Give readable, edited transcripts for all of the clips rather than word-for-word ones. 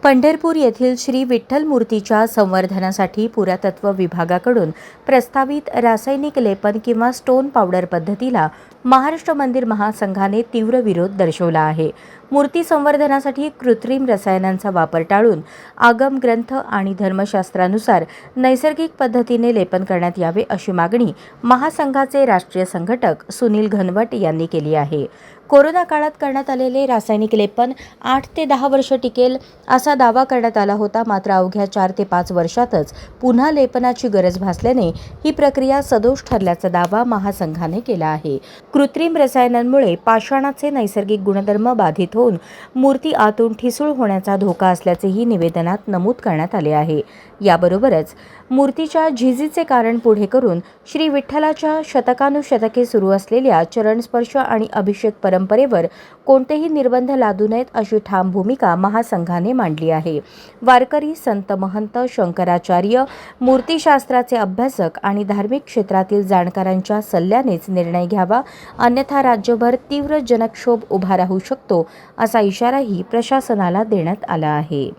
पंढरपूर येथील श्री विठ्ठल मूर्तीच्या संवर्धनासाठी पुरातत्व विभागाकडून प्रस्तावित रासायनिक लेपन किंवा स्टोन पावडर पद्धतीला महाराष्ट्र मंदिर महासंघाने तीव्र विरोध दर्शवला आहे। मूर्ती संवर्धनासाठी कृत्रिम रसायनांचा वापर टाळून आगम ग्रंथ आणि धर्मशास्त्रानुसार नैसर्गिक पद्धतीने लेपन करण्यात यावे अशी मागणी महासंघाचे राष्ट्रीय संघटक सुनील घनवट यांनी केली आहे। कोरोना काळात करण्यात आलेले रासायनिक लेपन 8 ते 10 वर्ष टिकेल असा दावा करण्यात आला होता, मात्र अवघ्या 4 ते 5 वर्षातच पुन्हा लेपनाची गरज भासल्याने ही प्रक्रिया सदोष ठरल्याचा दावा महासंघाने केला आहे। कृत्रिम रसायनांमुळे पाषाणाचे नैसर्गिक गुणधर्म बाधित होऊन मूर्ती आतून ठिसूळ होण्याचा धोका असल्याचेही निवेदनात नमूद करण्यात आले आहे। याबरोबरच मूर्तीच्या झिजीचे कारण पुढे करून श्री विठ्ठलाच्या शतकानुशतके सुरू असलेल्या चरणस्पर्श आणि अभिषेक परंपरेवर कोणतेही निर्बंध लादू नयेत अशी ठाम भूमिका महासंघाने मांडली आहे। वारकरी, संत महंत, शंकराचार्य, मूर्तीशास्त्राचे अभ्यासक आणि धार्मिक क्षेत्रातील जाणकारांच्या सल्ल्यानेच निर्णय घ्यावा, अन्यथा राज्यभर तीव्र जनक्षोभ उभा राहू शकतो असा इशाराही प्रशासनाला देण्यात आला आहे।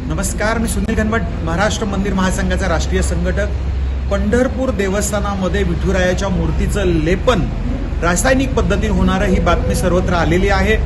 नमस्कार, मी सुनील घनवट, महाराष्ट्र मंदिर महासंघाचा राष्ट्रीय संघटक। पंढरपूर देवस्थानामध्ये विठुरायाच्या मूर्तीचं लेपन रासायनिक पद्धतीने होणारं ही बातमी सर्वत्र आलेली आहे।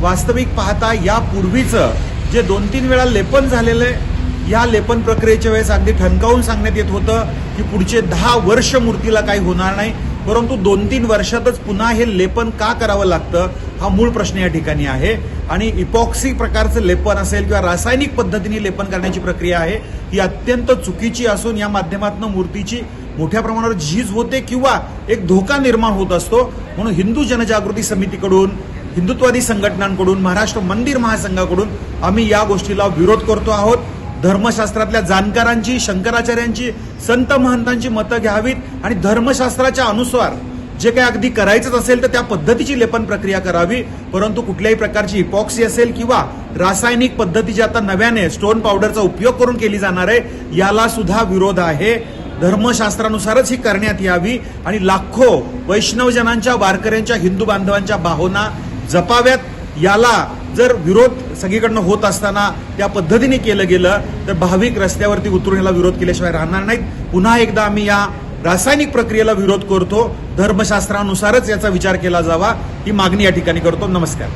वास्तविक पाहता यापूर्वीचं जे 2-3 वेळा लेपन झालेलं आहे, या लेपन प्रक्रियेच्या वेळेस अगदी ठणकावून सांगण्यात येत होतं की पुढचे 10 वर्ष मूर्तीला काही होणार नाही, परंतु 2-3 वर्षातच पुन्हा हे लेपन का करावं लागतं हा मूळ प्रश्न या ठिकाणी आहे। आणि इपॉक्सी प्रकारचं लेपन असेल किंवा रासायनिक पद्धतीने लेपन करण्याची प्रक्रिया आहे ही अत्यंत चुकीची असून या माध्यमातून मूर्तीची मोठ्या प्रमाणावर झीज होते किंवा एक धोका निर्माण होत असतो। म्हणून हिंदू जनजागृती समितीकडून, हिंदुत्वादी संघटनांकडून, महाराष्ट्र मंदिर महासंघाकडून आम्ही या गोष्टीला विरोध करतो आहोत। धर्मशास्त्रातल्या जाणकारांची, शंकराचार्यांची, संत महंतांची मतं घ्यावीत आणि धर्मशास्त्राच्या अनुसार जे काही अगदी करायचंच असेल तर त्या पद्धतीची लेपन प्रक्रिया करावी, परंतु कुठल्याही प्रकारची इपॉक्सी असेल किंवा रासायनिक पद्धतीची आता नव्याने स्टोन पावडरचा उपयोग करून केली जाणार आहे, याला सुद्धा विरोध आहे। धर्मशास्त्रानुसारच ही करण्यात यावी आणि लाखो वैष्णवजनांच्या, वारकऱ्यांच्या, हिंदू बांधवांच्या भावना जपाव्यात। याला जर विरोध सगळीकडनं होत असताना त्या पद्धतीने केलं गेलं तर भाविक रस्त्यावरती उतरून याला विरोध केल्याशिवाय राहणार नाहीत। पुन्हा एकदा आम्ही या रासायनिक प्रक्रियेला विरोध करतो। धर्मशास्त्रानुसारच याचा विचार केला जावा ही मागणी या ठिकाणी करतो। नमस्कार।